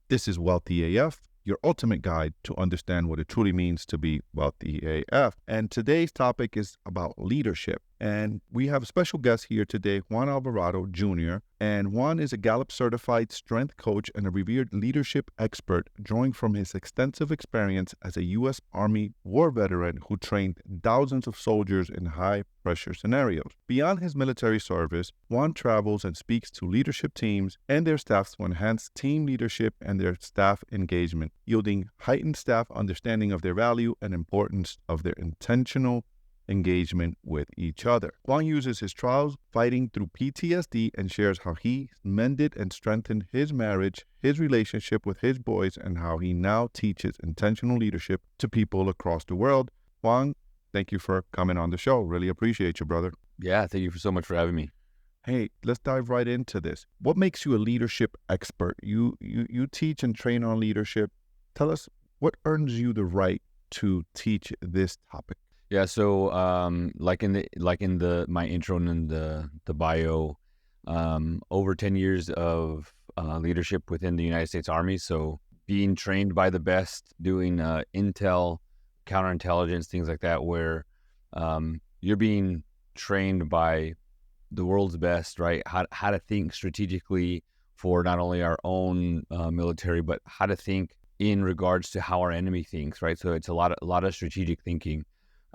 This is Wealthy AF, your ultimate guide to understand what it truly means to be wealthy AF. And today's topic is about leadership. And we have a special guest here today, Juan Alvarado Jr. And Juan is a Gallup certified strength coach and a revered leadership expert, drawing from his extensive experience as a U.S. Army war veteran who trained thousands of soldiers in high pressure scenarios. Beyond his military service, Juan travels and speaks to leadership teams and their staffs to enhance team leadership and their staff engagement, yielding heightened staff understanding of their value and importance of their intentional engagement with each other. Juan uses his trials fighting through PTSD and shares how he mended and strengthened his marriage, his relationship with his boys, and how he now teaches intentional leadership to people across the world. Juan, thank you for coming on the show. Really appreciate you, brother. Yeah, thank you so much for having me. Hey, let's dive right into this. What makes you a leadership expert? You teach and train on leadership. Tell us what earns you the right to teach this topic. Yeah, so like in my intro and the bio, over 10 years of leadership within the United States Army. So being trained by the best, doing intel, counterintelligence, things like that, where you're being trained by the world's best, right? How to think strategically for not only our own military, but how to think in regards to how our enemy thinks, right? So it's a lot of strategic thinking.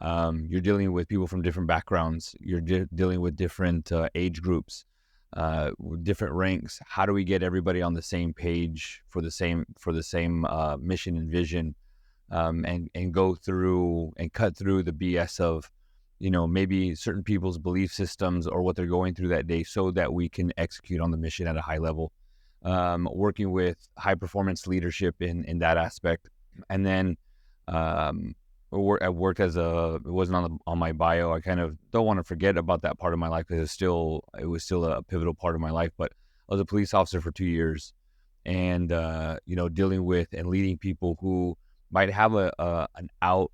You're dealing with people from different backgrounds. You're dealing with different age groups, different ranks. How do we get everybody on the same page for the same mission and vision, and go through and cut through the BS of, maybe certain people's belief systems or what they're going through that day, so that we can execute on the mission at a high level. Working with high performance leadership in that aspect, and then I worked as it wasn't on my bio. I kind of don't want to forget about that part of my life because it was still a pivotal part of my life. But I was a police officer for 2 years, and dealing with and leading people who might have an out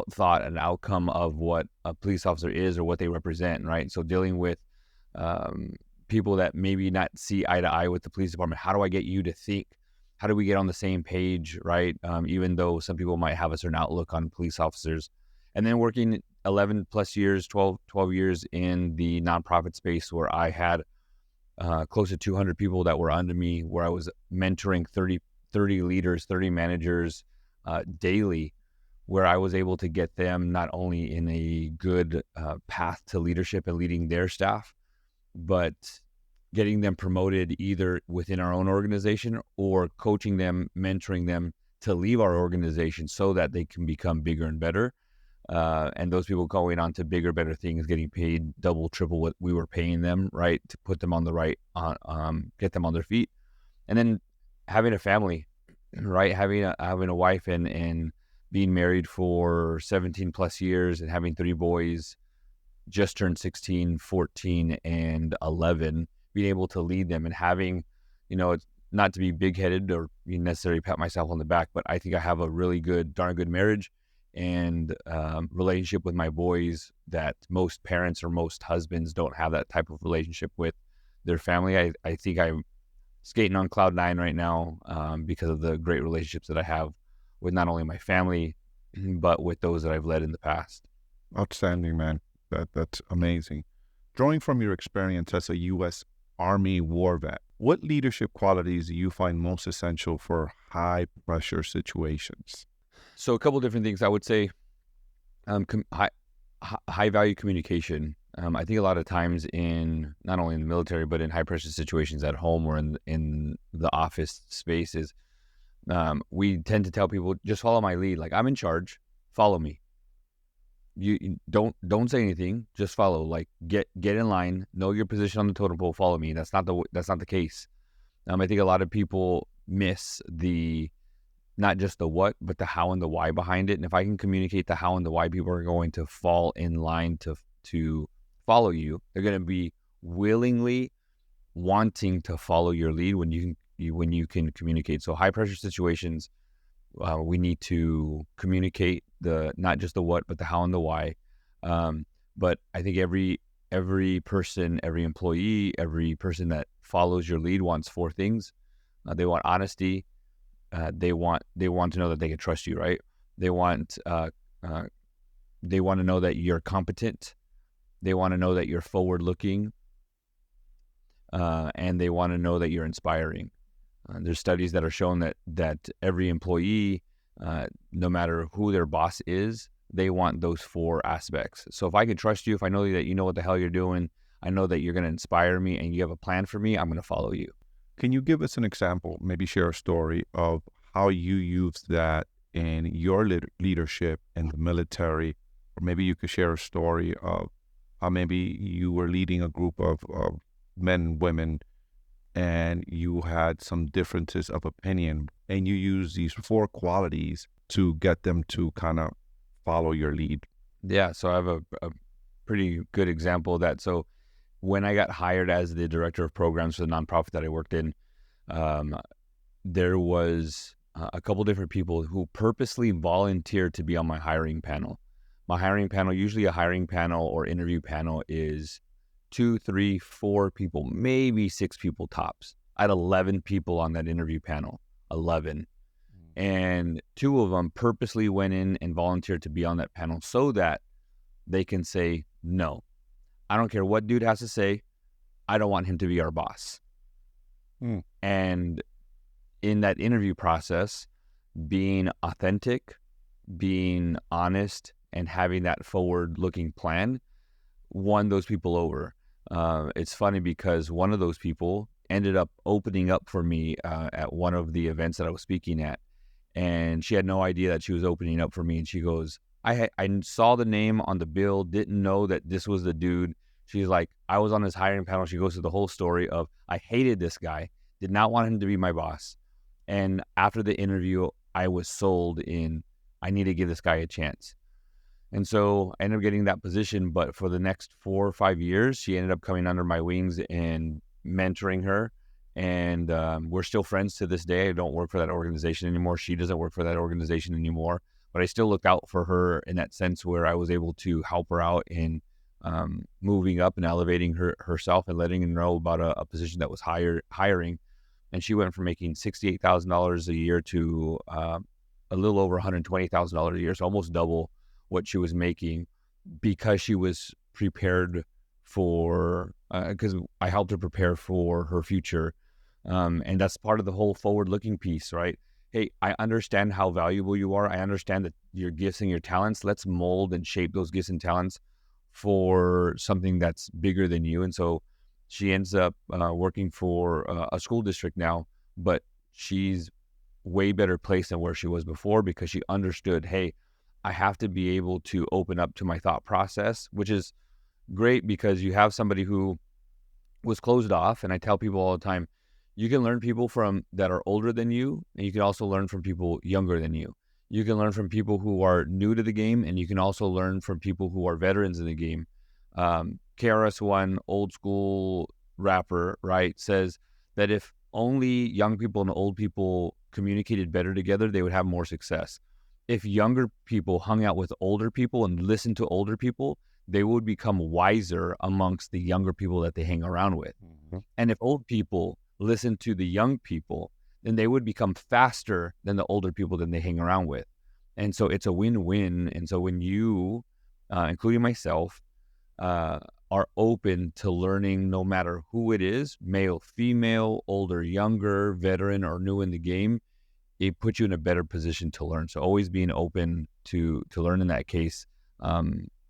thought, an outcome of what a police officer is or what they represent, right? So dealing with people that maybe not see eye to eye with the police department. How do I get you to think? How do we get on the same page, right? Even though some people might have a certain outlook on police officers. And then working 11 plus years, 12 years in the nonprofit space, where I had close to 200 people that were under me, where I was mentoring 30 leaders, 30 managers daily, where I was able to get them not only in a good path to leadership and leading their staff, but getting them promoted either within our own organization or coaching them, mentoring them to leave our organization so that they can become bigger and better. And those people going on to bigger, better things, getting paid double, triple what we were paying them, right? To put them on the right, get them on their feet. And then having a family, right? Having a wife and being married for 17 plus years and having 3 boys, just turned 16, 14, and 11, being able to lead them and having, it's not to be big-headed or necessarily pat myself on the back, but I think I have a really darn good marriage and relationship with my boys that most parents or most husbands don't have that type of relationship with their family. I think I'm skating on cloud 9 right now because of the great relationships that I have with not only my family, but with those that I've led in the past. Outstanding, man. That's amazing. Drawing from your experience as a U.S. Army war vet, what leadership qualities do you find most essential for high pressure situations? So a couple different things I would say. High value communication. I think a lot of times in not only in the military, but in high pressure situations at home or in the office spaces, we tend to tell people, just follow my lead. Like, I'm in charge, follow me. You don't say anything, just follow. Like, get in line, know your position on the totem pole, follow me. That's not the case. I think a lot of people miss not just the what, but the how and the why behind it. And if I can communicate the how and the why, people are going to fall in line to follow you. They're going to be willingly wanting to follow your lead when you can communicate. So high pressure situations, we need to communicate not just the what, but the how and the why. But I think every person, every employee, every person that follows your lead wants 4 things. They want honesty. They want to know that they can trust you, right? They want uh, uh, they want to know that you're competent. They want to know that you're forward looking, and they want to know that you're inspiring. There's studies that are shown that every employee, no matter who their boss is, they want those four aspects. So if I can trust you, if I know that you know what the hell you're doing, I know that you're going to inspire me and you have a plan for me, I'm going to follow you. Can you give us an example, maybe share a story of how you used that in your leadership in the military? Or maybe you could share a story of how maybe you were leading a group of men and women and you had some differences of opinion and you use these four qualities to get them to kind of follow your lead. Yeah, so I have a pretty good example of that. So when I got hired as the director of programs for the nonprofit that I worked in, um, there was a couple different people who purposely volunteered to be on my hiring panel. My hiring panel, usually a hiring panel or interview panel, is 2, 3, 4 people, maybe 6 people tops. I had 11 people on that interview panel, 11. And 2 of them purposely went in and volunteered to be on that panel so that they can say, no, I don't care what dude has to say. I don't want him to be our boss. And in that interview process, being authentic, being honest, and having that forward-looking plan won those people over. It's funny because one of those people ended up opening up for me at one of the events that I was speaking at. And she had no idea that she was opening up for me. And she goes, I saw the name on the bill, didn't know that this was the dude. She's like, I was on this hiring panel. She goes through the whole story of, I hated this guy, did not want him to be my boss. And after the interview, I was sold in, I need to give this guy a chance. And so I ended up getting that position. But for the next 4 or 5 years, she ended up coming under my wings and mentoring her. And we're still friends to this day. I don't work for that organization anymore. She doesn't work for that organization anymore. But I still look out for her in that sense where I was able to help her out in moving up and elevating herself and letting her know about a position that was hiring. And she went from making $68,000 a year to a little over $120,000 a year, so almost double what she was making, because she was prepared for, because I helped her prepare for her future. And that's part of the whole forward-looking piece, right? Hey, I understand how valuable you are. I understand that your gifts and your talents. Let's mold and shape those gifts and talents for something that's bigger than you. And so she ends up working for a school district now, but she's way better placed than where she was before because she understood, hey, I have to be able to open up to my thought process, which is great because you have somebody who was closed off. And I tell people all the time, you can learn people from that are older than you, and you can also learn from people younger than you. You can learn from people who are new to the game, and you can also learn from people who are veterans in the game. KRS-One, old school rapper, right, says that if only young people and old people communicated better together, they would have more success. If younger people hung out with older people and listened to older people, they would become wiser amongst the younger people that they hang around with. Mm-hmm. And if old people listen to the young people, then they would become faster than the older people that they hang around with. And so it's a win-win. And so when you, including myself, are open to learning no matter who it is, male, female, older, younger, veteran, or new in the game, it puts you in a better position to learn. So always being open to learn in that case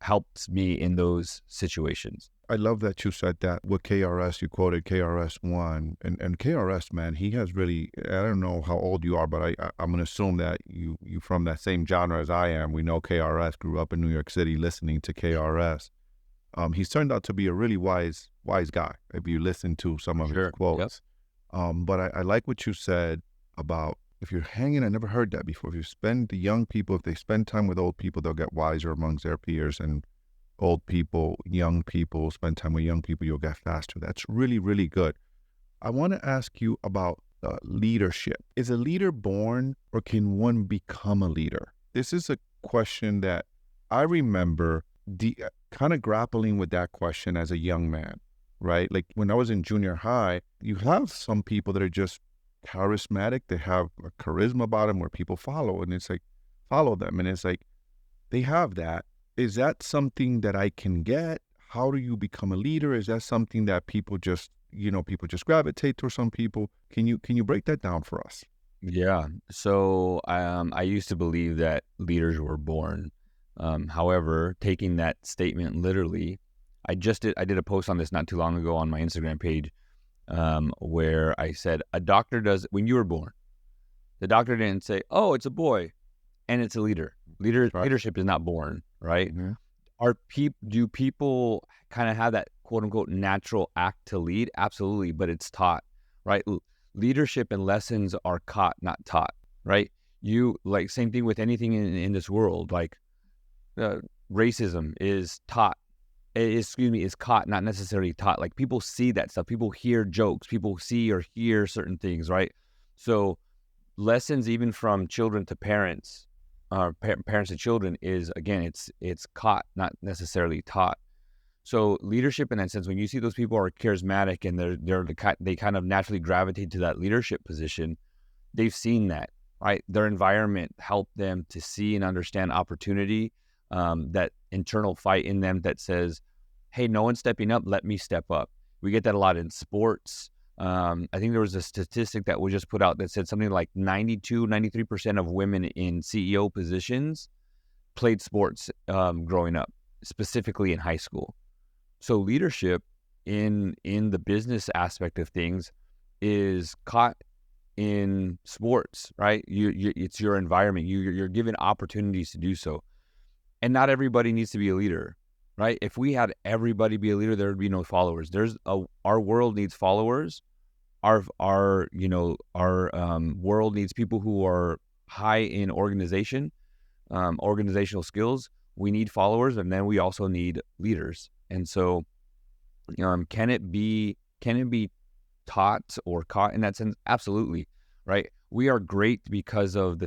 helps me in those situations. I love that you said that with KRS. You quoted KRS-One, and KRS, man, he has really, I don't know how old you are, but I'm going to assume that you from that same genre as I am. We know KRS, grew up in New York City listening to KRS. He's turned out to be a really wise guy if you listen to some of his quotes. Yep. But I like what you said about, if you're hanging, I never heard that before. If you spend the young people, if they spend time with old people, they'll get wiser amongst their peers. And old people, young people, spend time with young people, you'll get faster. That's really, really good. I want to ask you about leadership. Is a leader born, or can one become a leader? This is a question that I remember kind of grappling with that question as a young man, right? Like when I was in junior high, you have some people that are just charismatic. They have a charisma about them where people follow, and it's like, follow them. And it's like, they have that. Is that something that I can get? How do you become a leader? Is that something that people just, people just gravitate to some people? Can you break that down for us? Yeah. So I used to believe that leaders were born. However, taking that statement literally, I did a post on this not too long ago on my Instagram page, where I said a doctor does when you were born. The doctor didn't say, "Oh, it's a boy, and it's a leader." Right. Leadership is not born, right? Mm-hmm. Do people kind of have that quote unquote natural act to lead? Absolutely, but it's taught, right? Leadership and lessons are caught, not taught, right? You like same thing with anything in this world. Like uh, racism is taught, is caught, not necessarily taught. Like people see that stuff, people hear jokes, people see or hear certain things, right? So lessons, even from children to parents, parents to children, is again, it's caught, not necessarily taught. So leadership in that sense, when you see those people are charismatic and they kind of naturally gravitate to that leadership position, they've seen that, right? Their environment helped them to see and understand opportunity, that internal fight in them that says, hey, no one's stepping up, let me step up. We get that a lot in sports. I think there was a statistic that was just put out that said something like 93% of women in CEO positions played sports growing up, specifically in high school. So leadership in the business aspect of things is caught in sports, right? It's your environment. You're given opportunities to do so, and not everybody needs to be a leader, right? If we had everybody be a leader, there would be no followers. Our world needs followers. Our world needs people who are high in organizational skills. We need followers, and then we also need leaders. And so, can it be taught or caught in that sense? Absolutely, right? We are great because of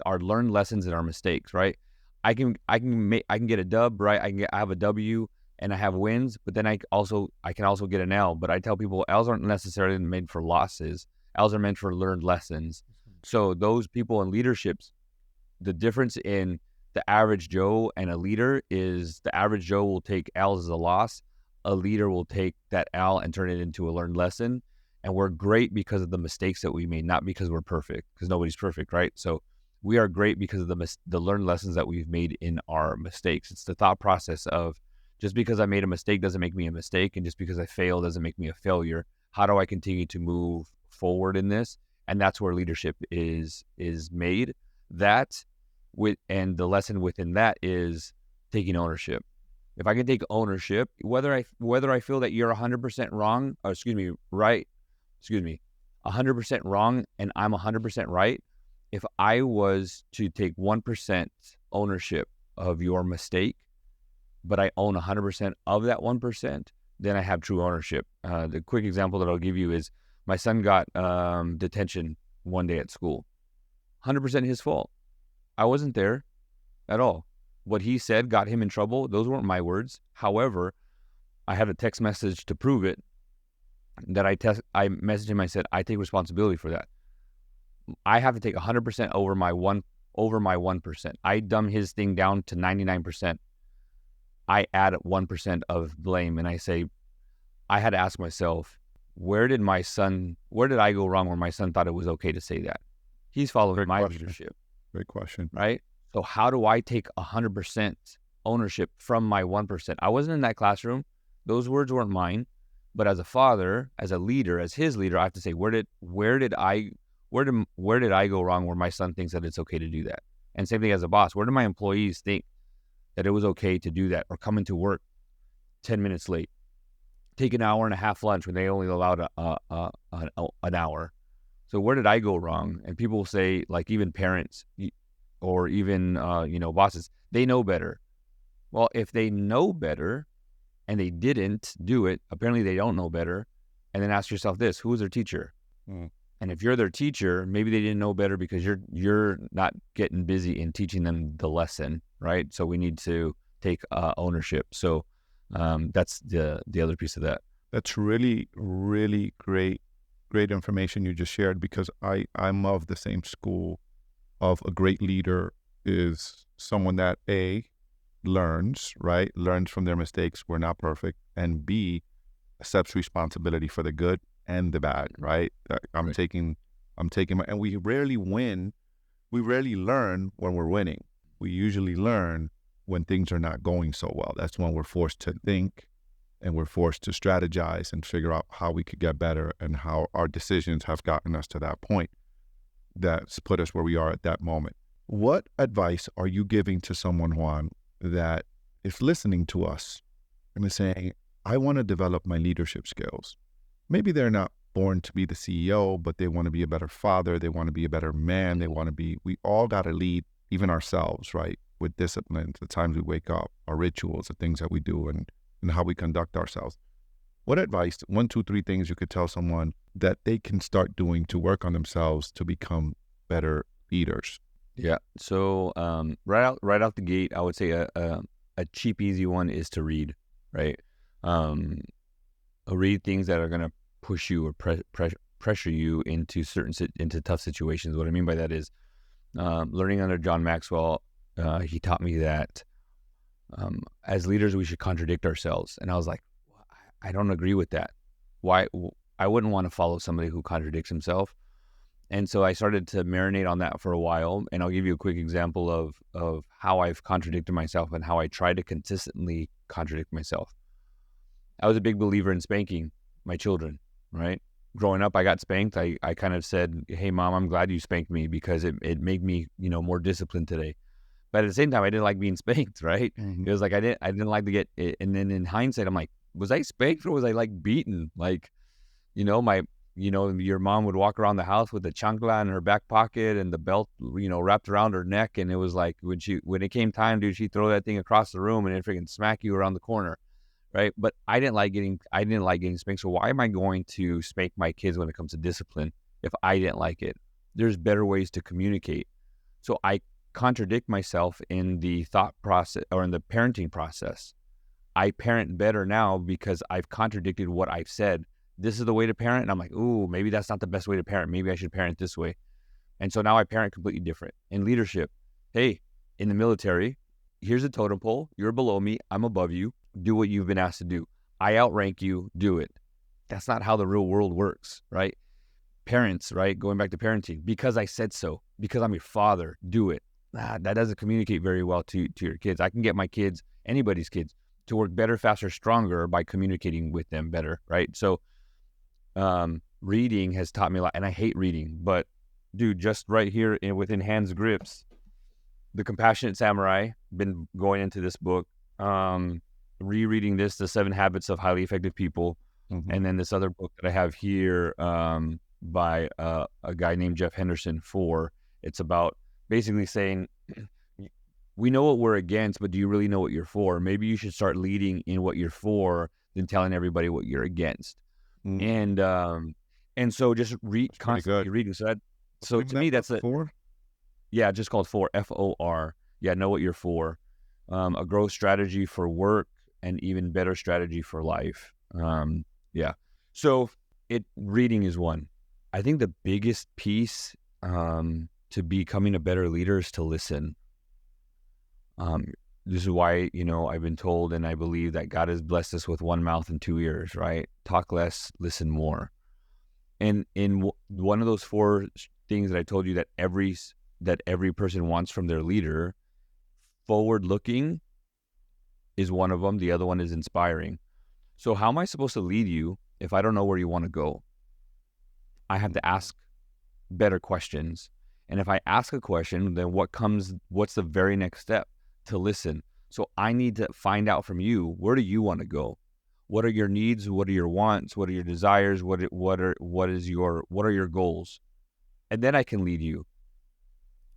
our learned lessons and our mistakes, right? I can get a dub, right? I have a W and I have wins, but then I can also get an L. But I tell people L's aren't necessarily made for losses. L's are meant for learned lessons. So those people in leaderships, the difference in the average Joe and a leader is the average Joe will take L's as a loss. A leader will take that L and turn it into a learned lesson. And we're great because of the mistakes that we made, not because we're perfect, because nobody's perfect, right? So we are great because of the learned lessons that we've made in our mistakes. It's the thought process of, just because I made a mistake doesn't make me a mistake, and just because I failed doesn't make me a failure. How do I continue to move forward in this? And that's where leadership is made. And the lesson within that is taking ownership. If I can take ownership, whether I feel that you're 100% wrong, or 100% wrong and I'm 100% right, if I was to take 1% ownership of your mistake, but I own 100% of that 1%, then I have true ownership. The quick example that I'll give you is my son got detention one day at school. 100% his fault. I wasn't there at all. What he said got him in trouble. Those weren't my words. However, I had a text message to prove it that I messaged him. I said, I take responsibility for that. I have to take 100% over my 1%. I dumb his thing down to 99%. I add 1% of blame, and I say, I had to ask myself, where did I go wrong where my son thought it was okay to say that? He's following my leadership. Great question. Right? So how do I take 100% ownership from my 1%? I wasn't in that classroom. Those words weren't mine. But as a father, as a leader, as his leader, I have to say, where did I go wrong where my son thinks that it's okay to do that? And same thing as a boss. Where do my employees think that it was okay to do that, or come into work 10 minutes late, take an hour and a half lunch when they only allowed an hour? So where did I go wrong? And people will say, like, even parents or even bosses, they know better. Well, if they know better and they didn't do it, apparently they don't know better. And then ask yourself this: who is their teacher? And if you're their teacher, maybe they didn't know better because you're not getting busy in teaching them the lesson, right? So we need to take ownership. So that's the other piece of that. That's really, really great great information you just shared, because I'm of the same school of a great leader is someone that A, learns, right? Learns from their mistakes. We're not perfect. And B, accepts responsibility for the good and the bad, right? I'm Right. taking and we rarely win. We rarely learn when we're winning. We usually learn when things are not going so well. That's when we're forced to think and we're forced to strategize and figure out how we could get better and how our decisions have gotten us to that point that's put us where we are at that moment. What advice are you giving to someone, Juan, that is listening to us and is saying, I want to develop my leadership skills? Maybe they're not born to be the CEO, but they want to be a better father. They want to be a better man. They want to be, we all got to lead, even ourselves, right? With discipline, the times we wake up, our rituals, the things that we do, and how we conduct ourselves. What advice, 1, 2, 3 things you could tell someone that they can start doing to work on themselves to become better leaders? Yeah. So right out the gate, I would say a cheap, easy one is to read, right? Um, read things that are going to push you or pressure you into into tough situations. What I mean by that is learning under John Maxwell. He taught me that as leaders, we should contradict ourselves. And I was like, I don't agree with that. Why? I wouldn't want to follow somebody who contradicts himself. And so I started to marinate on that for a while. And I'll give you a quick example of how I've contradicted myself and how I try to consistently contradict myself. I was a big believer in spanking my children, right? Growing up, I got spanked. I kind of said, hey, Mom, I'm glad you spanked me because it made me, more disciplined today. But at the same time, I didn't like being spanked, right? Mm-hmm. It was like I didn't like to get it. And then in hindsight, I'm like, was I spanked or was I like beaten? Like, my your mom would walk around the house with the chancla in her back pocket and the belt, wrapped around her neck. And it was like when it came time, dude, she'd throw that thing across the room and it freaking smack you around the corner. Right. But I didn't like getting spanked. So why am I going to spank my kids when it comes to discipline if I didn't like it? There's better ways to communicate. So I contradict myself in the thought process or in the parenting process. I parent better now because I've contradicted what I've said. This is the way to parent. And I'm like, ooh, maybe that's not the best way to parent. Maybe I should parent this way. And so now I parent completely different. In leadership, hey, in the military, here's a totem pole. You're below me. I'm above you. Do what you've been asked to do. I outrank you. Do it. That's not how the real world works, right? Parents, right? Going back to parenting, because I said so, because I'm your father, do it. That doesn't communicate very well to your kids. I can get my kids, anybody's kids, to work better, faster, stronger by communicating with them better, right? So reading has taught me a lot, and I hate reading, but dude, just right here within Hand's Grips, The Compassionate Samurai, been going into this book, rereading this, The 7 Habits of Highly Effective People, Mm-hmm. and then this other book that I have here by a guy named Jeff Henderson, it's about basically saying, we know what we're against, but do you really know what you're for? Maybe you should start leading in what you're for than telling everybody what you're against. Mm-hmm. And so just That's pretty constantly good. reading. So What's the name to of me, that book that's it. for? Yeah, just called FOR, FOR. Yeah, know what you're for. A growth strategy for work and even better strategy for life. Yeah. So reading is one. I think the biggest piece to becoming a better leader is to listen. This is why, I've been told and I believe that God has blessed us with 1 mouth and 2 ears, right? Talk less, listen more. And in one of those 4 things that I told you that every person wants from their leader, forward looking is one of them. The other one is inspiring. So how am I supposed to lead you if I don't know where you want to go? I have to ask better questions. And if I ask a question, then what's the very next step? To listen. So I need to find out from you, where do you want to go? What are your needs? What are your wants? What are your desires? What are your goals? And then I can lead you.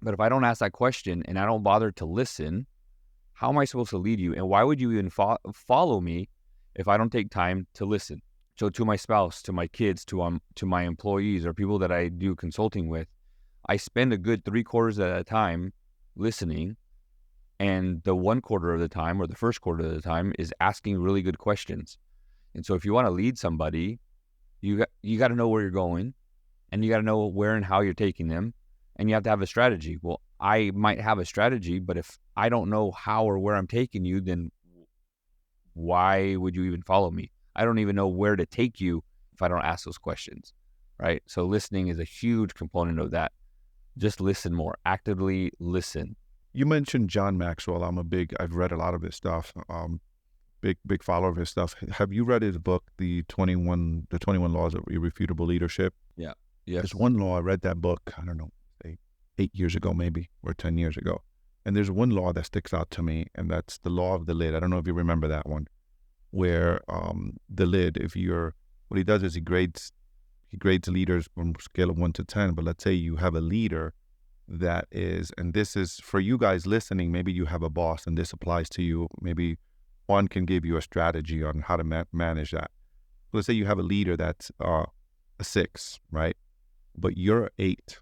But if I don't ask that question and I don't bother to listen, how am I supposed to lead you? And why would you even follow me if I don't take time to listen? So to my spouse, to my kids, to my employees or people that I do consulting with, I spend a good 3/4 at a time listening, and the 1/4 of the time or the first quarter of the time is asking really good questions. And so if you want to lead somebody, You got to know where you're going, and you got to know where and how you're taking them, and you have to have a strategy. Well, I might have a strategy, but if I don't know how or where I'm taking you, then why would you even follow me? I don't even know where to take you if I don't ask those questions, right? So listening is a huge component of that. Just listen more, actively listen. You mentioned John Maxwell. I've read a lot of his stuff. Big follower of his stuff. Have you read his book, the 21 Laws of Irrefutable Leadership? Yeah. Yes. There's one law. I read that book, I don't know, 8 years ago maybe, or 10 years ago. And there's one law that sticks out to me, and that's the law of the lid. I don't know if you remember that one, where the lid, what he does is he grades leaders from a scale of 1 to 10. But let's say you have a leader that is, and this is for you guys listening, maybe you have a boss and this applies to you. Maybe Juan can give you a strategy on how to manage that. Let's say you have a leader that's a 6, right? But you're 8,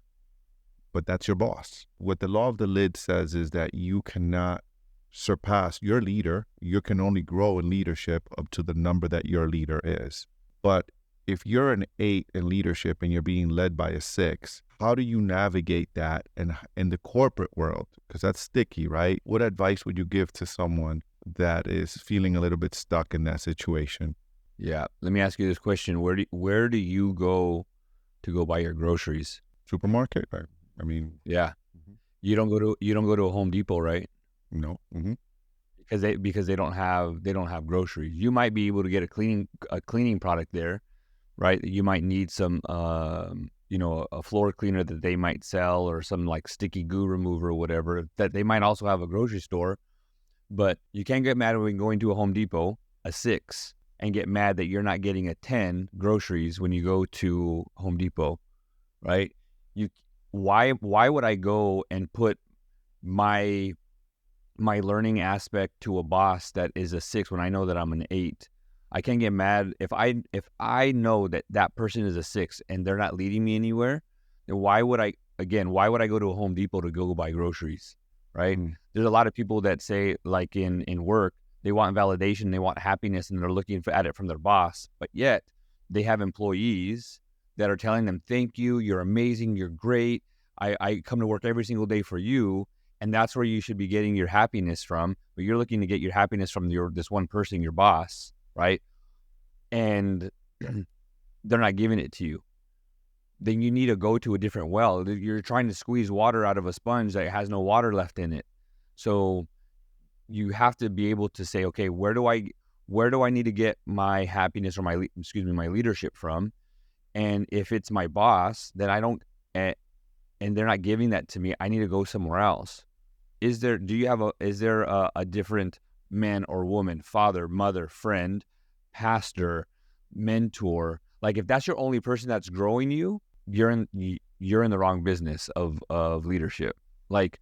but that's your boss. What the law of the lid says is that you cannot surpass your leader. You can only grow in leadership up to the number that your leader is. But if you're an 8 in leadership and you're being led by a 6, how do you navigate that in the corporate world? Because that's sticky, right? What advice would you give to someone that is feeling a little bit stuck in that situation? Yeah. Let me ask you this question. Where do you go to buy your groceries? Supermarket? I mean, yeah. Mm-hmm. You don't go to a Home Depot, right? No. Mm-hmm. Because they don't have groceries. You might be able to get a cleaning product there, right? You might need some a floor cleaner that they might sell, or some like sticky goo remover or whatever that they might also have a grocery store. But you can't get mad when going to a Home Depot, a 6, and get mad that you're not getting a 10 groceries when you go to Home Depot, right? Why would I go and put my learning aspect to a boss that is a 6 when I know that I'm an 8? I can't get mad if I know that person is a 6 and they're not leading me anywhere. Then why would I go to a Home Depot to go buy groceries, right? There's a lot of people that say, like in work, they want validation, they want happiness, and they're looking at it from their boss, but yet they have employees that are telling them, thank you, you're amazing, you're great, I come to work every single day for you, and that's where you should be getting your happiness from. But you're looking to get your happiness from this one person, your boss, right? And they're not giving it to you. Then you need to go to a different well. You're trying to squeeze water out of a sponge that has no water left in it. So you have to be able to say, okay, where do I need to get my happiness or my leadership from? And if it's my boss, then I don't, and they're not giving that to me, I need to go somewhere else. Is there a different man or woman, father, mother, friend, pastor, mentor? Like, if that's your only person that's growing you, you're in the wrong business of leadership. Like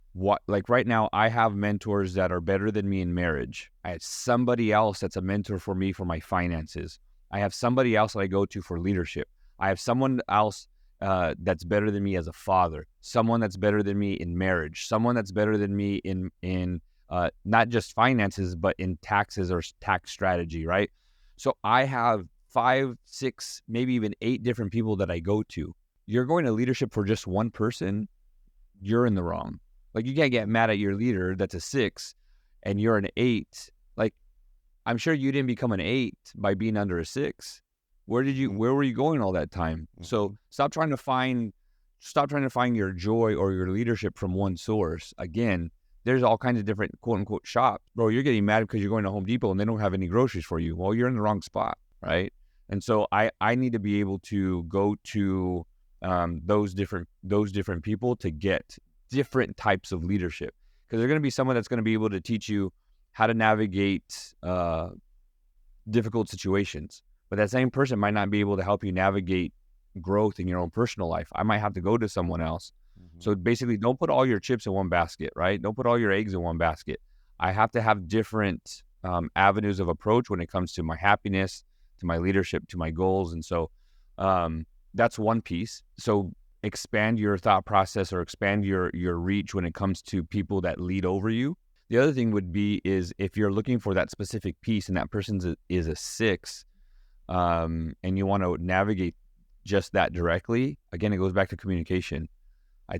right now, I have mentors that are better than me in marriage. I have somebody else that's a mentor for me for my finances. I have somebody else that I go to for leadership. I have someone else that's better than me as a father, someone that's better than me in marriage, someone that's better than me in not just finances, but in taxes or tax strategy, right? So I have 5, 6, maybe even 8 different people that I go to. You're going to leadership for just one person, you're in the wrong. Like, you can't get mad at your leader that's a 6 and you're an 8. Like, I'm sure you didn't become an 8 by being under a 6. Where were you going all that time? So stop trying to find your joy or your leadership from one source. Again, there's all kinds of different quote unquote shops. Bro, you're getting mad because you're going to Home Depot and they don't have any groceries for you. Well, you're in the wrong spot, right? And so I need to be able to go to those different people to get different types of leadership, because they're going to be someone that's going to be able to teach you how to navigate difficult situations. But that same person might not be able to help you navigate growth in your own personal life. I might have to go to someone else. Mm-hmm. So basically, don't put all your chips in one basket, right? Don't put all your eggs in one basket. I have to have different avenues of approach when it comes to my happiness, to my leadership, to my goals. And so that's one piece. So expand your thought process or expand your reach when it comes to people that lead over you. The other thing would be is if you're looking for that specific piece and that person is a 6, and you want to navigate just that directly, again, it goes back to communication.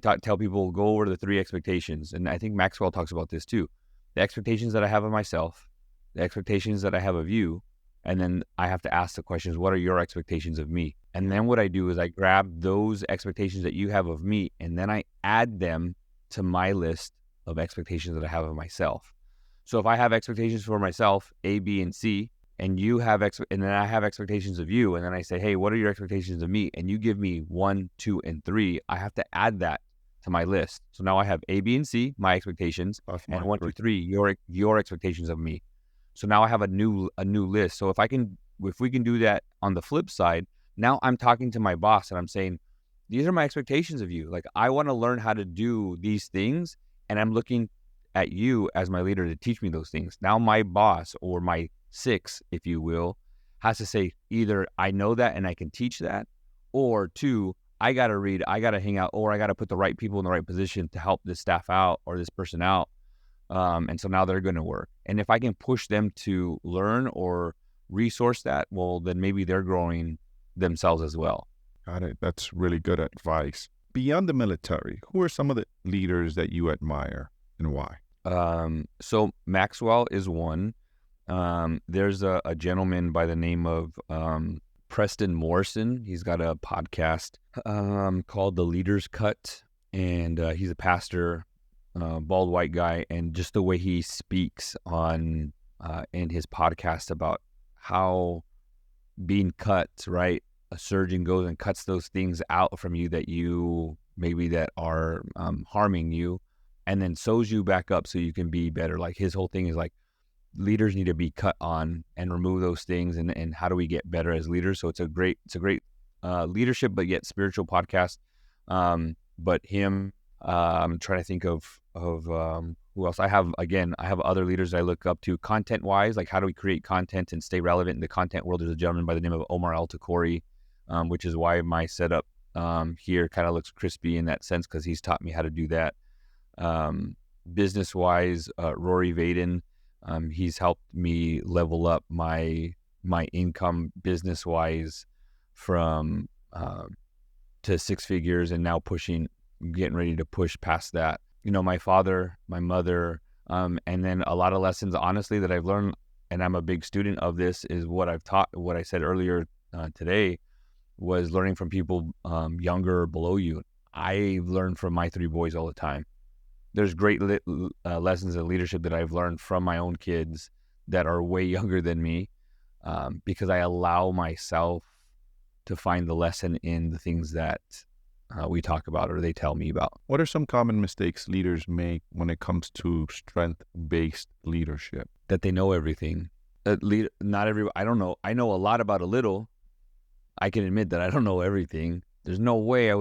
Tell people, go over the 3 expectations. And I think Maxwell talks about this too. The expectations that I have of myself, the expectations that I have of you, and then I have to ask the questions, what are your expectations of me? And then what I do is I grab those expectations that you have of me, and then I add them to my list of expectations that I have of myself. So if I have expectations for myself, A, B, and C, and you have and then I have expectations of you, and then I say, hey, what are your expectations of me? And you give me 1, 2, and 3. I have to add that to my list. So now I have A, B, and C, my expectations, and 1, 2, 3, your expectations of me. So now I have a new list. So if we can do that on the flip side, now I'm talking to my boss and I'm saying, these are my expectations of you. Like, I want to learn how to do these things, and I'm looking at you as my leader to teach me those things. Now my boss, or my 6, if you will, has to say either I know that and I can teach that, or 2, I got to read, I got to hang out, or I got to put the right people in the right position to help this staff out or this person out. And so now they're going to work. And if I can push them to learn or resource that, well, then maybe they're growing themselves as well. Got it. That's really good advice. Beyond the military, who are some of the leaders that you admire and why? So Maxwell is one. There's a gentleman by the name of Preston Morrison. He's got a podcast called The Leader's Cut, and he's a pastor, bald white guy, and just the way he speaks on in his podcast about how being cut, right? A surgeon goes and cuts those things out from you that you maybe that are harming you, and then sews you back up so you can be better. Like, his whole thing is like, leaders need to be cut on and remove those things, and how do we get better as leaders? So it's a great leadership but yet spiritual podcast. But him, I'm trying to think of who else. I have other leaders I look up to content wise, like how do we create content and stay relevant in the content world. There's a gentleman by the name of Omar Altakori, which is why my setup here kind of looks crispy in that sense, because he's taught me how to do that. Business wise, Rory Vaden, he's helped me level up my income business wise from to 6 figures, and now getting ready to push past that. You know, my father, my mother, and then a lot of lessons, honestly, that I've learned, and I'm a big student of this, is what I've taught, what I said earlier today, was learning from people younger or below you. I learn from my 3 boys all the time. There's great lessons in leadership that I've learned from my own kids that are way younger than me, because I allow myself to find the lesson in the things that we talk about or they tell me about. What are some common mistakes leaders make when it comes to strength-based leadership? That they know everything. Not every. I don't know. I know a lot about a little. I can admit that I don't know everything. There's no way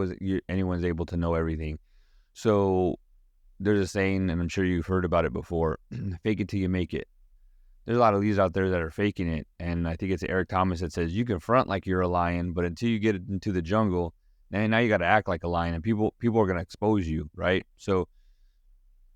anyone's able to know everything. So there's a saying, and I'm sure you've heard about it before, fake it till you make it. There's a lot of leaders out there that are faking it. And I think it's Eric Thomas that says, you can front like you're a lion, but until you get into the jungle, now you got to act like a lion, and people are going to expose you, right? So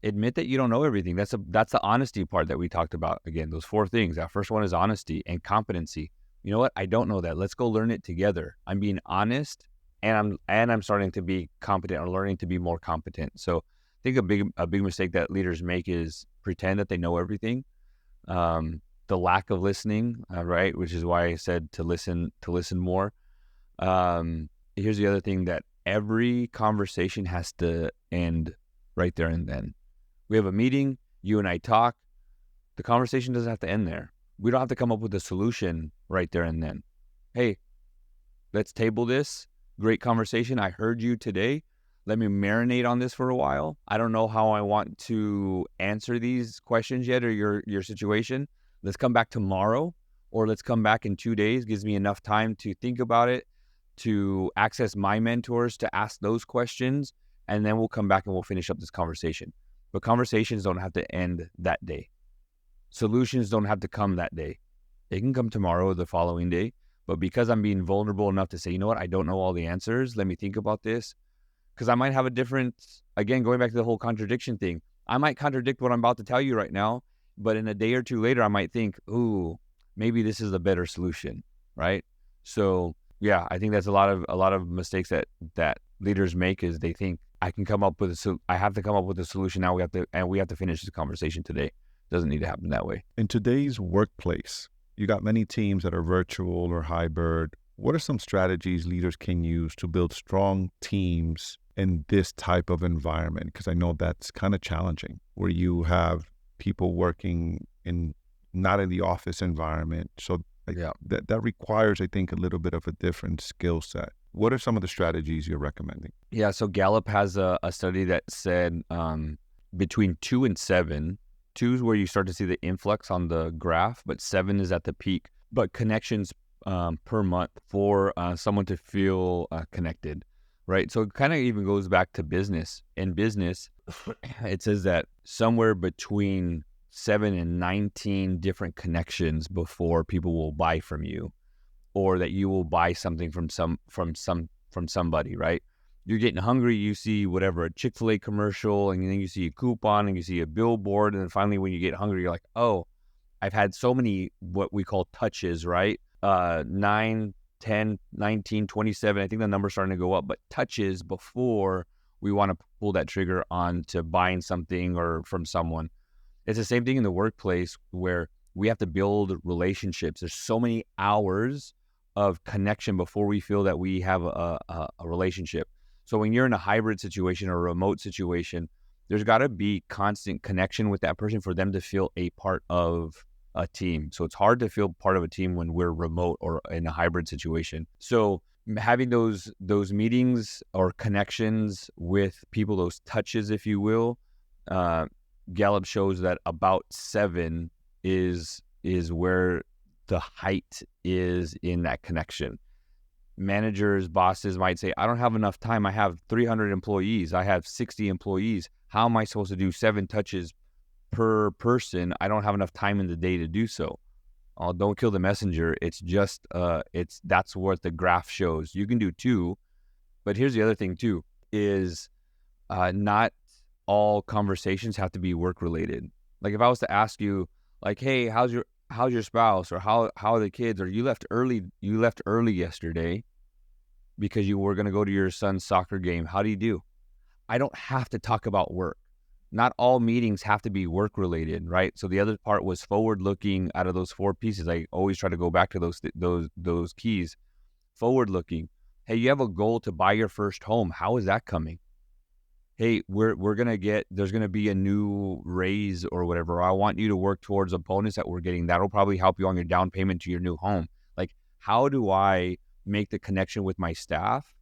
admit that you don't know everything. That's the honesty part that we talked about. Again, those 4 things. That first one is honesty and competency. You know what? I don't know that. Let's go learn it together. I'm being honest, and I'm starting to be competent, or learning to be more competent. So I think a big mistake that leaders make is pretend that they know everything. The lack of listening, right? Which is why I said to listen more. Here's the other thing, that every conversation has to end right there and then. We have a meeting, you and I talk. The conversation doesn't have to end there. We don't have to come up with a solution right there and then. Hey, let's table this. Great conversation. I heard you today. Let me marinate on this for a while. I don't know how I want to answer these questions yet, or your situation. Let's come back tomorrow, or let's come back in 2 days. Gives me enough time to think about it, to access my mentors, to ask those questions, and then we'll come back and we'll finish up this conversation. But conversations don't have to end that day. Solutions don't have to come that day. They can come tomorrow or the following day. But because I'm being vulnerable enough to say, you know what, I don't know all the answers. Let me think about this. Because I might have a different, again, going back to the whole contradiction thing, I might contradict what I'm about to tell you right now, but in a day or 2 later, I might think, ooh, maybe this is a better solution. right? So yeah, I think that's a lot of mistakes that leaders make is they think I can come up with I have to come up with a solution now. We have to finish the conversation today. Doesn't need to happen that way. In today's workplace, you got many teams that are virtual or hybrid. What are some strategies leaders can use to build strong teams in this type of environment? Because I know that's kind of challenging, where you have people working in not in the office environment. So Yeah. that requires, I think, a little bit of a different skill set. What are some of the strategies you're recommending? Yeah, so Gallup has a study that said between 2 and 7, 2 is where you start to see the influx on the graph, but 7 is at the peak. But connections per month for someone to feel connected, right? So it kind of even goes back to business. In business, it says that somewhere between 7 and 19 different connections before people will buy from you, or that you will buy something from somebody, right? You're getting hungry, you see whatever, a Chick-fil-A commercial, and then you see a coupon and you see a billboard, and then finally when you get hungry, you're like, oh, I've had so many what we call touches, right? 9, 10, 19, 27, I think the number's starting to go up, but touches before we want to pull that trigger on to buying something or from someone. It's the same thing in the workplace where we have to build relationships. There's so many hours of connection before we feel that we have a relationship. So when you're in a hybrid situation or a remote situation, there's got to be constant connection with that person for them to feel a part of a team. So it's hard to feel part of a team when we're remote or in a hybrid situation. So having those meetings or connections with people, those touches, if you will, Gallup shows that about 7 is where the height is in that connection. Managers, bosses might say, I don't have enough time. I have 300 employees. I have 60 employees. How am I supposed to do 7 touches per person? I don't have enough time in the day to do so. Don't kill the messenger. It's just, that's what the graph shows. You can do 2, but here's the other thing too, is not all conversations have to be work related. Like if I was to ask you, like, hey, how's your spouse, or how are the kids, or you left early yesterday because you were going to go to your son's soccer game. How do you do? I don't have to talk about work. Not all meetings have to be work related, right? So the other part was forward looking. Out of those 4 pieces, I always try to go back to those keys. Forward looking. Hey, you have a goal to buy your first home. How is that coming? Hey, there's gonna be a new raise or whatever. I want you to work towards a bonus that we're getting. That'll probably help you on your down payment to your new home. Like, how do I make the connection with my staff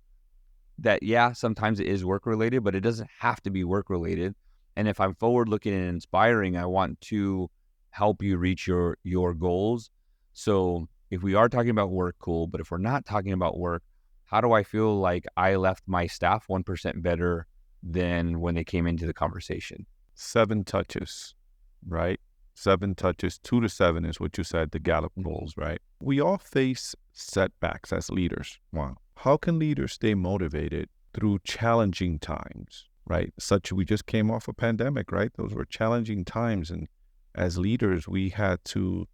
that, yeah, sometimes it is work related, but it doesn't have to be work related. And if I'm forward looking and inspiring, I want to help you reach your goals. So if we are talking about work, cool. But if we're not talking about work, how do I feel like I left my staff 1% better than when they came into the conversation? 7 touches, right? 7 touches, 2 to 7 is what you said, the Gallup goals, right? We all face setbacks as leaders. Wow. How can leaders stay motivated through challenging times, right? We just came off a pandemic, right? Those were challenging times. And as leaders, we had to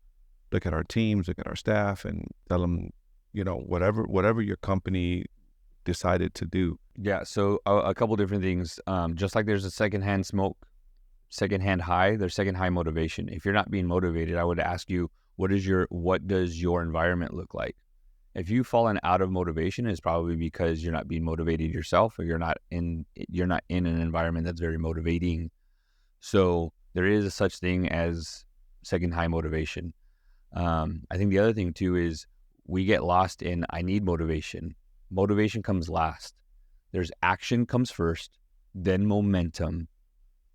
look at our teams, look at our staff, and tell them, whatever your company decided to do. Yeah, so a couple different things. Just like there's a secondhand high, there's second high motivation. If you're not being motivated, I would ask you, what does your environment look like? If you've fallen out of motivation, it's probably because you're not being motivated yourself, or you're not in an environment that's very motivating. So there is a such thing as second high motivation. I think the other thing too is we get lost in, I need motivation. Motivation comes last. There's action comes first, then momentum,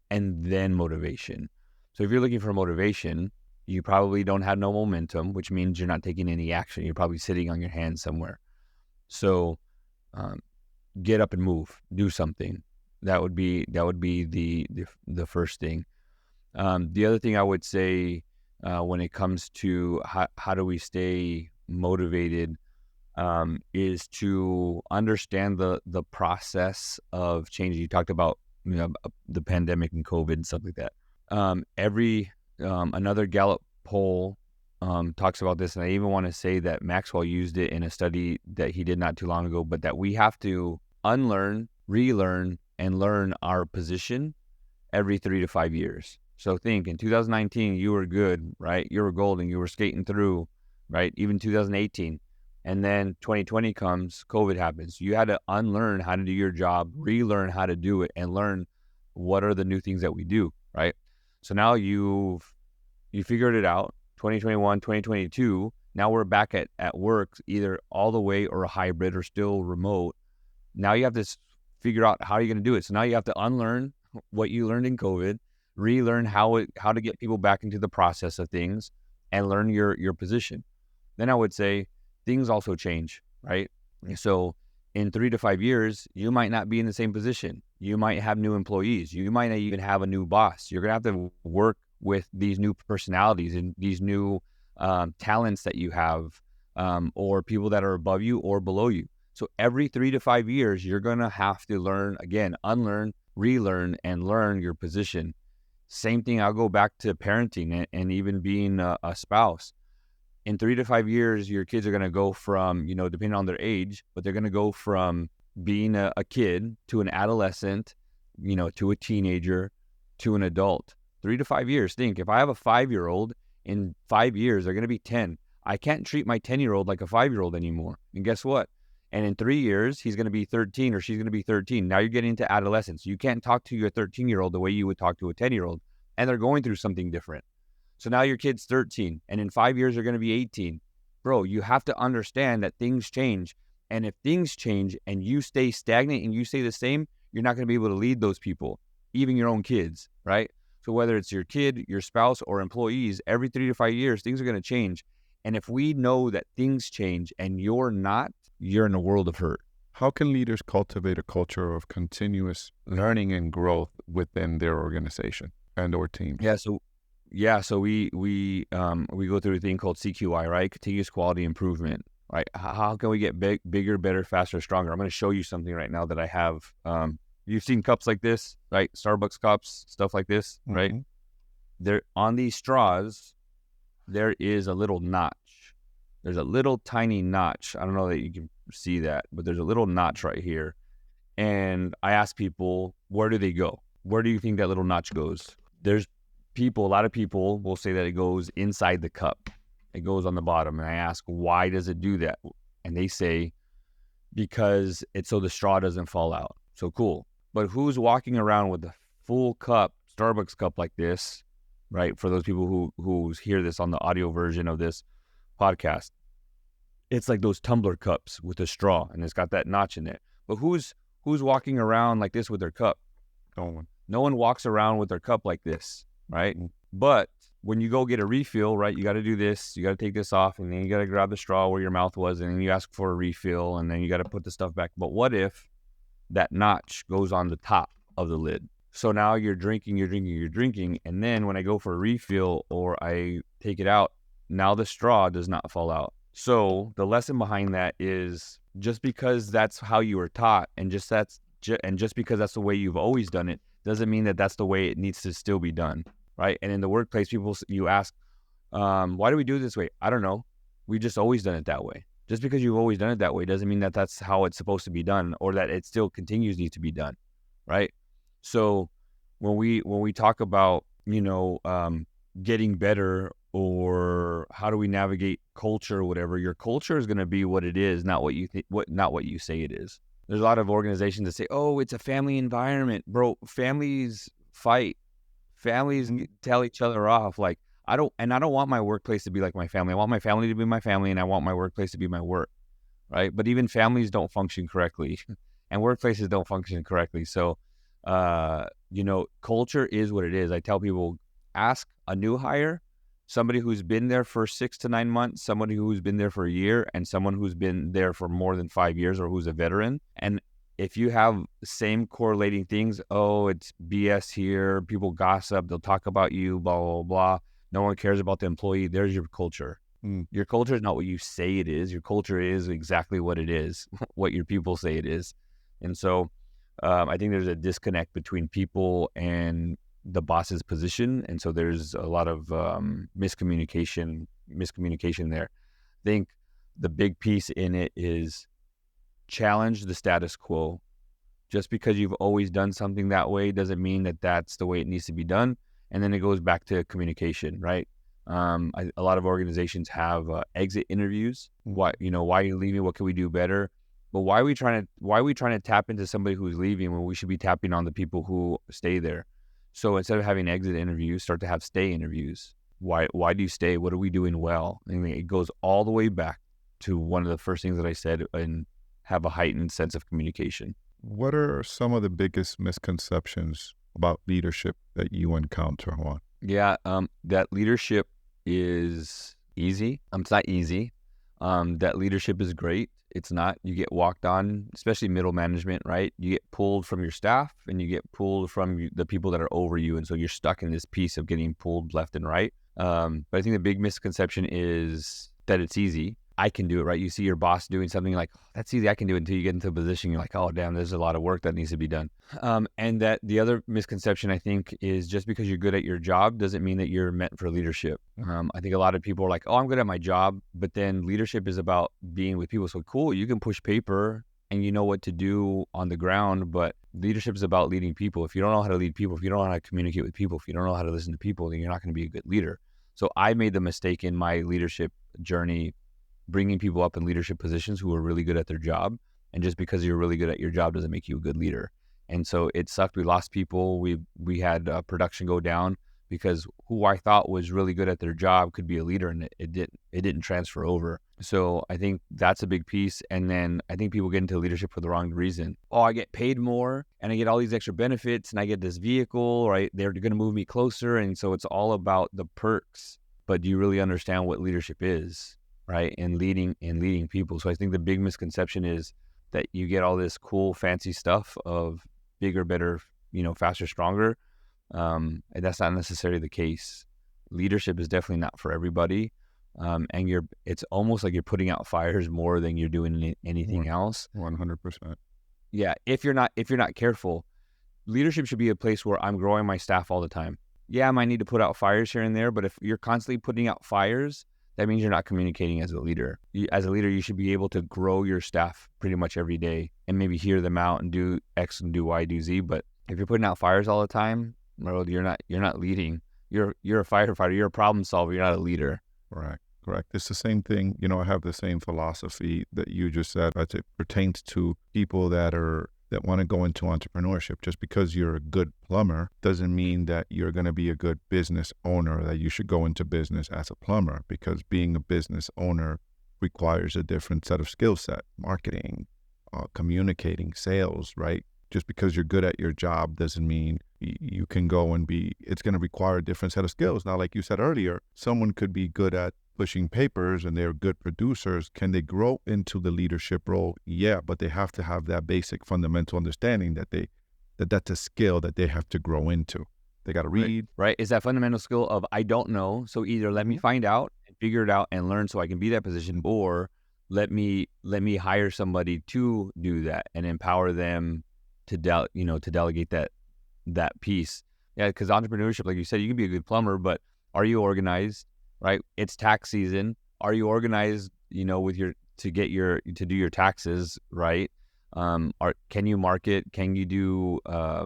and then motivation. So if you're looking for motivation, you probably don't have no momentum, which means you're not taking any action. You're probably sitting on your hands somewhere. So get up and move, do something. That would be the first thing. The other thing I would say when it comes to how do we stay motivated, is to understand the process of change. You talked about the pandemic and COVID and stuff like that. Another Gallup poll talks about this, and I even want to say that Maxwell used it in a study that he did not too long ago, but that we have to unlearn, relearn, and learn our position every 3 to 5 years. So think, in 2019, you were good, right? You were golden, you were skating through, right? Even 2018. And then 2020 comes, COVID happens. You had to unlearn how to do your job, relearn how to do it, and learn what are the new things that we do, right? So now you figured it out, 2021, 2022. Now we're back at work, either all the way or a hybrid or still remote. Now you have to figure out how you're going to do it. So now you have to unlearn what you learned in COVID, relearn how to get people back into the process of things, and learn your position. Then I would say things also change, right? So in 3 to 5 years, you might not be in the same position. You might have new employees. You might not even have a new boss. You're going to have to work with these new personalities and these new talents that you have, or people that are above you or below you. So every 3 to 5 years, you're going to have to learn, again, unlearn, relearn, and learn your position. Same thing, I'll go back to parenting and even being a spouse. In 3 to 5 years, your kids are going to go from, depending on their age, but they're going to go from being a kid to an adolescent, to a teenager, to an adult. 3 to 5 years. Think, if I have a 5-year-old, in 5 years, they're going to be 10. I can't treat my 10-year-old like a 5-year-old anymore. And guess what? And in 3 years, he's going to be 13 or she's going to be 13. Now you're getting into adolescence. You can't talk to your 13-year-old the way you would talk to a 10-year-old. And they're going through something different. So now your kid's 13. And in 5 years, they're going to be 18. Bro, you have to understand that things change. And if things change and you stay stagnant and you stay the same, you're not going to be able to lead those people, even your own kids, right? So whether it's your kid, your spouse, or employees, every 3 to 5 years, things are going to change. And if we know that things change and you're not, you're in a world of hurt. How can leaders cultivate a culture of continuous learning and growth within their organization and or team? So we go through a thing called CQI, right? Continuous quality improvement, right? How can we get bigger, better, faster, stronger? I'm going to show you something right now that I have. You've seen cups like this, right? Starbucks cups, stuff like this, right? There on these straws, there is a little notch. There's a little tiny notch. I don't know that you can see that, but there's a little notch right here. And I ask people, where do they go? Where do you think that little notch goes? A lot of people will say that it goes inside the cup. It goes on the bottom. And I ask, why does it do that? And they say, because it's so the straw doesn't fall out. So cool. But who's walking around with a full cup, Starbucks cup like this, right? For those people who hear this on the audio version of this podcast, it's like those tumbler cups with a straw, and it's got that notch in it. But who's walking around like this with their cup? No one walks around with their cup like this, right? But when you go get a refill, right, you got to do this, you got to take this off, and then you got to grab the straw where your mouth was, and then you ask for a refill, and then you got to put the stuff back. But what if that notch goes on the top of the lid? So now you're drinking, and then when I go for a refill or I take it out, now the straw does not fall out. So the lesson behind that is, just because that's how you were taught, and just because that's the way you've always done it, doesn't mean that that's the way it needs to still be done, right? And in the workplace, you ask, why do we do it this way? I don't know. We just always done it that way. Just because you've always done it that way doesn't mean that that's how it's supposed to be done, or that it still continues to be done, right? So when we talk about, getting better, or how do we navigate culture or whatever, your culture is going to be what it is, not what you say it is. There's a lot of organizations that say, oh, it's a family environment. Bro, families fight. Families tell each other off. Like, I don't want my workplace to be like my family. I want my family to be my family, and I want my workplace to be my work, right? But even families don't function correctly, and workplaces don't function correctly. So, culture is what it is. I tell people, ask a new hire, somebody who's been there for 6 to 9 months, somebody who's been there for a year, and someone who's been there for more than 5 years, or who's a veteran. And if you have the same correlating things, oh, it's BS here, people gossip, they'll talk about you, blah, blah, blah. No one cares about the employee. There's your culture. Your culture is not what you say it is. Your culture is exactly what it is, what your people say it is. And so I think there's a disconnect between people and the boss's position. And so there's a lot of miscommunication miscommunication there. I think the big piece in it is challenge the status quo. Just because you've always done something that way doesn't mean that that's the way it needs to be done. And then it goes back to communication, right? A lot of organizations have exit interviews. Why are you leaving? What can we do better? But why are we trying to tap into somebody who's leaving when we should be tapping on the people who stay there? So instead of having exit interviews, start to have stay interviews. Why do you stay? What are we doing well? I mean, it goes all the way back to one of the first things that I said, and have a heightened sense of communication. What are some of the biggest misconceptions about leadership that you encounter, Juan? Yeah, that leadership is easy. It's not easy. That leadership is great. It's not. You get walked on, especially middle management, right? You get pulled from your staff and you get pulled from the people that are over you. And so you're stuck in this piece of getting pulled left and right. But I think the big misconception is that it's easy. I can do it, right? You see your boss doing something like, oh, that's easy, I can do it, until you get into a position, you're like, oh, damn, there's a lot of work that needs to be done. And that the other misconception, I think, is just because you're good at your job doesn't mean that you're meant for leadership. I think a lot of people are like, oh, I'm good at my job, but then leadership is about being with people. So cool, you can push paper and you know what to do on the ground, but leadership is about leading people. If you don't know how to lead people, if you don't know how to communicate with people, if you don't know how to listen to people, then you're not going to be a good leader. So I made the mistake in my leadership journey, bringing people up in leadership positions who are really good at their job. And just because you're really good at your job doesn't make you a good leader. And so it sucked. We lost people. We had production go down because who I thought was really good at their job could be a leader, and it didn't transfer over. So I think that's a big piece. And then I think people get into leadership for the wrong reason. Oh, I get paid more and I get all these extra benefits and I get this vehicle, right? They're going to move me closer. And so it's all about the perks. But do you really understand what leadership is? Right, and leading people. So I think the big misconception is that you get all this cool, fancy stuff of bigger, better, faster, stronger, and that's not necessarily the case. Leadership is definitely not for everybody, and it's almost like you're putting out fires more than you're doing anything else. 100%. Yeah, if you're not careful, leadership should be a place where I'm growing my staff all the time. Yeah, I might need to put out fires here and there, but if you're constantly putting out fires, that means you're not communicating as a leader. As a leader, you should be able to grow your staff pretty much every day and maybe hear them out and do X and do Y, do Z. But if you're putting out fires all the time, you're not leading. You're a firefighter. You're a problem solver. You're not a leader. Right. Correct. It's the same thing. I have the same philosophy that you just said as it pertains to people that want to go into entrepreneurship. Just because you're a good plumber doesn't mean that you're going to be a good business owner, that you should go into business as a plumber, because being a business owner requires a different set of skill set, marketing, communicating, sales, right? Just because you're good at your job doesn't mean you can go and it's going to require a different set of skills. Now, like you said earlier, someone could be good at pushing papers and they're good producers. Can they grow into the leadership role? Yeah, but they have to have that basic fundamental understanding that that's a skill that they have to grow into. They got to read. Right. It's that fundamental skill of, I don't know, so either let me find out and figure it out and learn so I can be that position, or let me hire somebody to do that and empower them to delegate that piece. Yeah, because entrepreneurship, like you said, you can be a good plumber, but are you organized? Right? It's tax season. Are you organized, to do your taxes, right? Can you market? Can you do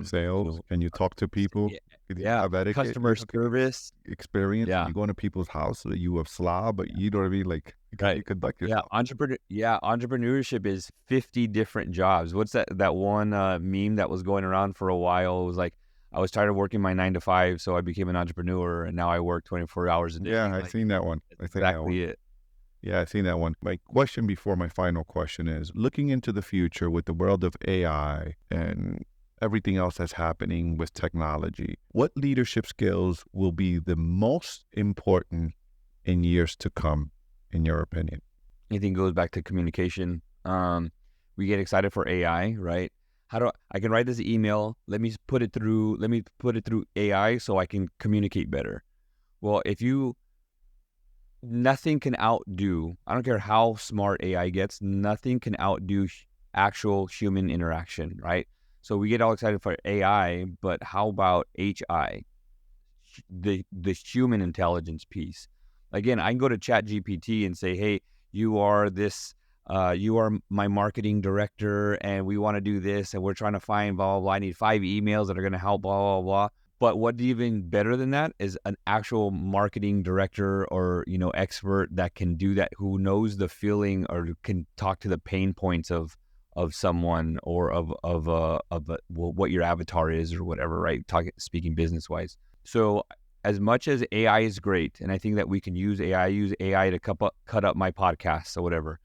sales? Can you talk to people? Yeah. Customer service experience. Yeah. You go into people's house so that you have slob, but you know what I mean? Like, right. You conduct yourself. Entrepreneurship is 50 different jobs. What's that one meme that was going around for a while? It was like, I was tired of working my 9 to 5, so I became an entrepreneur, and now I work 24 hours a day. Yeah, I've seen that one. Exactly it. Yeah, I've seen that one. My question before my final question is, looking into the future with the world of AI and everything else that's happening with technology, what leadership skills will be the most important in years to come, in your opinion? I think it goes back to communication. We get excited for AI, right? I can write this email, let me put it through AI so I can communicate better. Well, nothing can outdo, I don't care how smart AI gets, nothing can outdo actual human interaction, right? So we get all excited for AI, but how about HI, the human intelligence piece? Again, I can go to Chat GPT and say, hey, you are my marketing director, and we want to do this, and we're trying to find blah, blah, blah. I need 5 emails that are going to help, blah, blah, blah. But what's even better than that is an actual marketing director or, expert that can do that, who knows the feeling or can talk to the pain points of someone or of what your avatar is or whatever, right? Speaking business wise. So as much as AI is great, and I think that we can use AI to cut up my podcasts or whatever,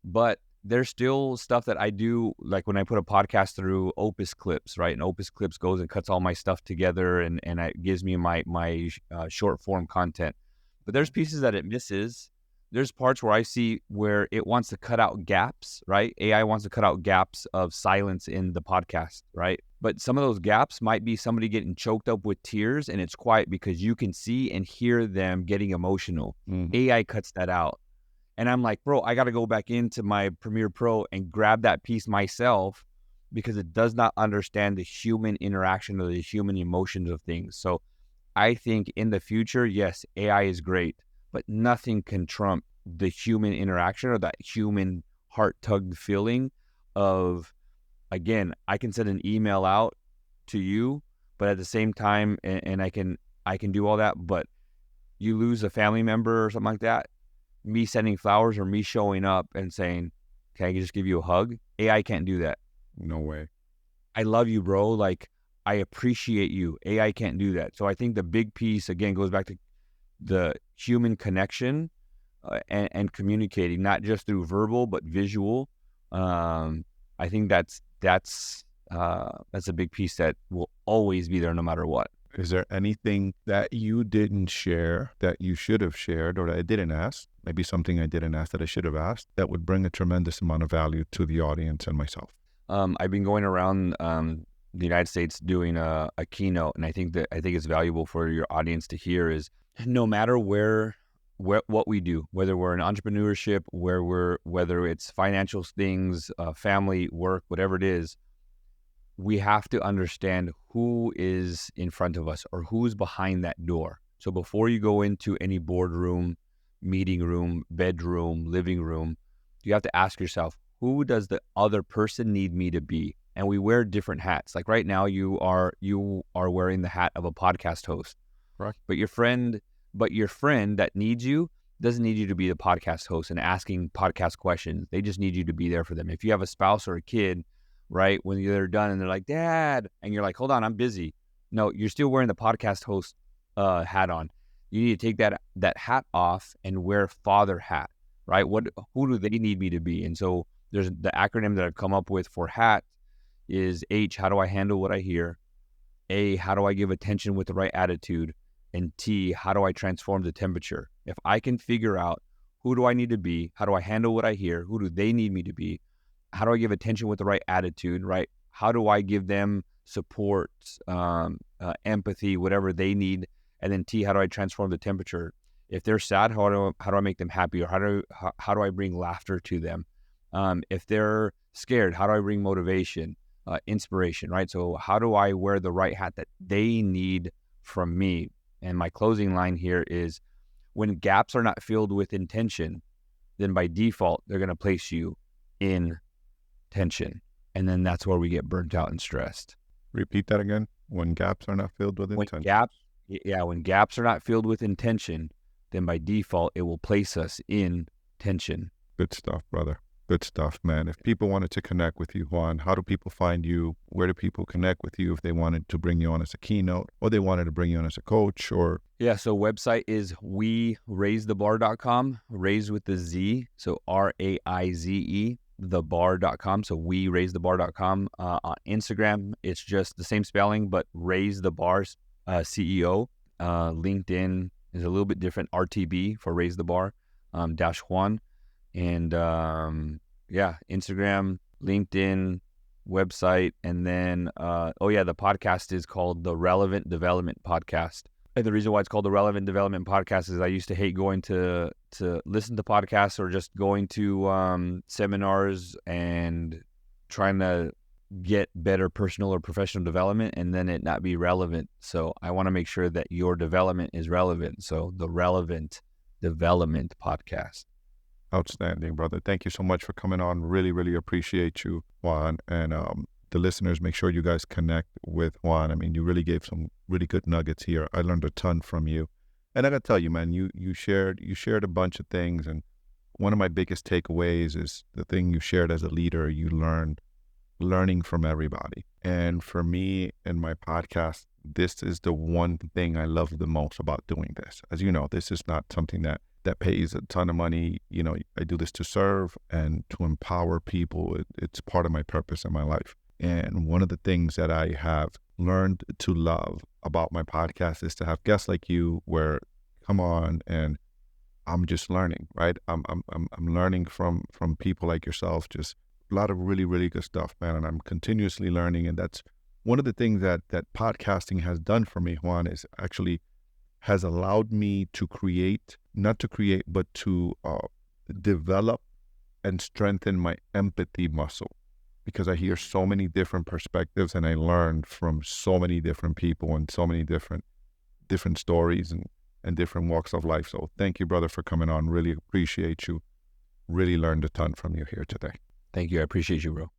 but there's still stuff that I do, like when I put a podcast through Opus Clips, right? And Opus Clips goes and cuts all my stuff together and it gives me my short form content. But there's pieces that it misses. There's parts where I see where it wants to cut out gaps, right? AI wants to cut out gaps of silence in the podcast, right? But some of those gaps might be somebody getting choked up with tears, and it's quiet because you can see and hear them getting emotional. Mhm. AI cuts that out. And I'm like, bro, I got to go back into my Premiere Pro and grab that piece myself because it does not understand the human interaction or the human emotions of things. So I think in the future, yes, AI is great, but nothing can trump the human interaction or that human heart-tugged feeling of, again, I can send an email out to you, but at the same time, and I can do all that, but you lose a family member or something like that, me sending flowers or me showing up and saying, can I just give you a hug? AI can't do that. No way. I love you, bro. Like, I appreciate you. AI can't do that. So I think the big piece, again, goes back to the human connection and communicating, not just through verbal, but visual. I think that's a big piece that will always be there no matter what. Is there anything that you didn't share that you should have shared or that I didn't ask? Maybe something I didn't ask that I should have asked that would bring a tremendous amount of value to the audience and myself? I've been going around the United States doing a keynote, and I think it's valuable for your audience to hear is no matter what we do, whether we're in entrepreneurship, whether it's financial things, family, work, whatever it is, we have to understand who is in front of us or who's behind that door. So before you go into any boardroom, meeting room, bedroom, living room, you have to ask yourself, who does the other person need me to be? And we wear different hats. Like right now, you are wearing the hat of a podcast host. Right. But your friend that needs you doesn't need you to be the podcast host and asking podcast questions. They just need you to be there for them. If you have a spouse or a kid, right, when they're done and they're like, Dad, and you're like, hold on, I'm busy. No, you're still wearing the podcast host hat on. You need to take that hat off and wear father hat, right? Who do they need me to be? And so there's the acronym that I've come up with for hat is H, how do I handle what I hear? A, how do I give attention with the right attitude? And T, how do I transform the temperature? If I can figure out who do I need to be, how do I handle what I hear, who do they need me to be, how do I give attention with the right attitude, right? How do I give them support, empathy, whatever they need? And then T, how do I transform the temperature? If they're sad, how do I make them happy? Or how do I bring laughter to them? If they're scared, how do I bring motivation, inspiration, right? So how do I wear the right hat that they need from me? And my closing line here is, when gaps are not filled with intention, then by default, they're going to place you in tension. And then that's where we get burnt out and stressed. Repeat that again. When gaps are not filled with intention. When gaps are not filled with intention, then by default, it will place us in tension. Good stuff, brother. Good stuff, man. If people wanted to connect with you, Juan, how do people find you? Where do people connect with you if they wanted to bring you on as a keynote or they wanted to bring you on as a coach? Or so website is weraisethebar.com, raise with the Z, so RAIZE, thebar.com. So weraisethebar.com. On Instagram, it's just the same spelling, but raise the bar CEO. LinkedIn is a little bit different, RTB for raise the bar dash Juan. And Instagram, LinkedIn, website, and then the podcast is called the Relevant Development Podcast. And the reason why it's called the Relevant Development Podcast is I used to hate going to listen to podcasts or just going to seminars and trying to get better personal or professional development and then it not be relevant. So I want to make sure that your development is relevant. So the Relevant development podcast. Outstanding, brother. Thank you so much for coming on. Really, really appreciate you, Juan. And the listeners, make sure you guys connect with Juan. I mean, you really gave some really good nuggets here. I learned a ton from you. And I gotta tell you, man, you shared a bunch of things. And one of my biggest takeaways is the thing you shared as a leader. You learning from everybody. And for me and my podcast, this is the one thing I love the most about doing this. As you know, this is not something that pays a ton of money. You know, I do this to serve and to empower people. It's part of my purpose in my life. And one of the things that I have learned to love about my podcast is to have guests like you where come on and I'm just learning, right? I'm learning from people like yourself, just a lot of really, really good stuff, man. And I'm continuously learning. And that's one of the things that podcasting has done for me, Juan, is actually has allowed me to not to create, but to develop and strengthen my empathy muscle, because I hear so many different perspectives and I learn from so many different people and so many different stories and different walks of life. So thank you, brother, for coming on. Really appreciate you. Really learned a ton from you here today. Thank you. I appreciate you, bro.